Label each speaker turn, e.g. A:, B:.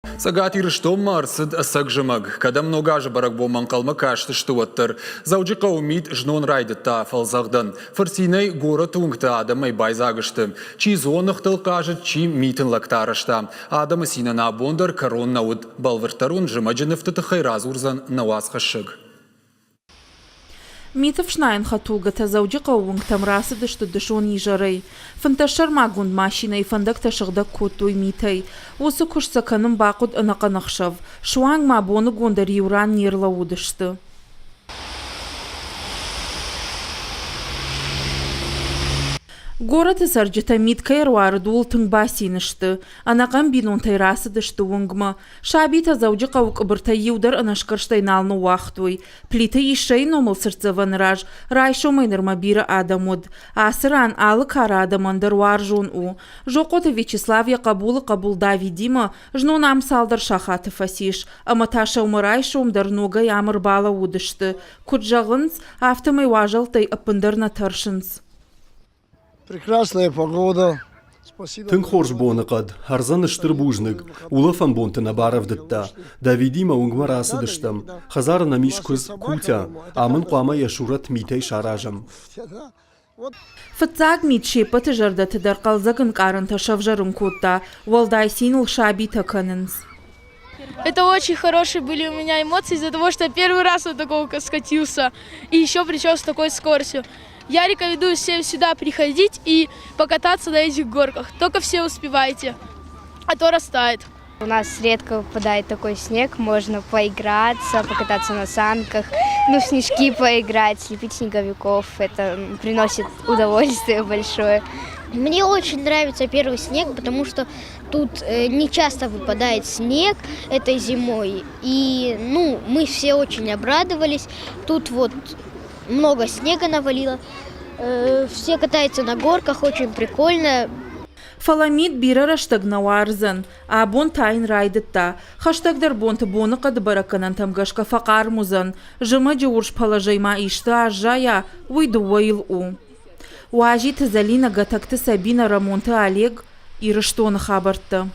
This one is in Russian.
A: Сагати Риштомар сыд сагжымаг, когда много же барак боман калма кашты штуаттыр. Заужи каумит жнон райдыта фалзагдан. Фарсинай город унгта адамай байзагышты. Чи зонах тыл кажет, чи митын лактарышта. Адама сина на бондар корон науд балвартарун жымаджинывты хайраз урзан навасхашыг.
B: ميتف شناين خطوغة تزوجي قوونغ تمراسة دشت دشون يجري فانتشر معقوند ماشيني فندق تشغدك كوتوي ميتي وسكوش سكنم باقود انقا نخشف شوانغ ما بونو قوندر يوران نيرلا ودشت Город сарджита миткайр вардул тыңбасинышты. Анaqan бинун тайрасы дышты уңгма. Шабита заужи қаук ыбырта еудар анашқырштай налны уақытуй. Плита ешей номыл сырцыван раж. Райшо майнырма бирі адамуд. Асыран алы кара адамандар варжун у. Жоқоты Вячеславия қабулда видима. Жнун амсалдар шахаты фасиш. Аматаша умырайшо умдар нога ямыр бала удышты. Куджағынс автомай важалтай апындар на таршынс.
C: Прекрасная погода.
D: Тың хорж бонықад, харзан ыштыр бужнык, улафан бонты набарав дытта. Давидима уңгмар асы дыштам, хазар намиш күз кутя, амын қуама яшурат митей шаражам.
B: Фыцаг мит шепаты жардаты дар қалзагын карынта шавжарын кутта, валдай синул шабита канынс.
E: Это очень хорошие были у меня эмоции из-за того, что первый раз вот такого скатился, и еще причем с такой скоростью. Я рекомендую всем сюда приходить и покататься на этих горках. Только все успевайте, а то растает.
F: У нас редко выпадает такой снег, можно поиграться, покататься на санках, в снежки поиграть, слепить снеговиков. Это приносит удовольствие большое.
G: Мне очень нравится первый снег, потому что тут не часто выпадает снег этой зимой. И мы все очень обрадовались. Тут вот много снега навалило. Все катаются на горках, очень прикольно.
B: Фаламид бира раштаг наварзан, а бон тайн райдытта. Хаштагдар бонты боны қады бараканан тамгашка фақар музан. Жыма жауырш палажайма ишты ажжая, уйду уайл у. Уажи тазалина гатакты Сабина Рамонты Олег, ирыштоны хабарты.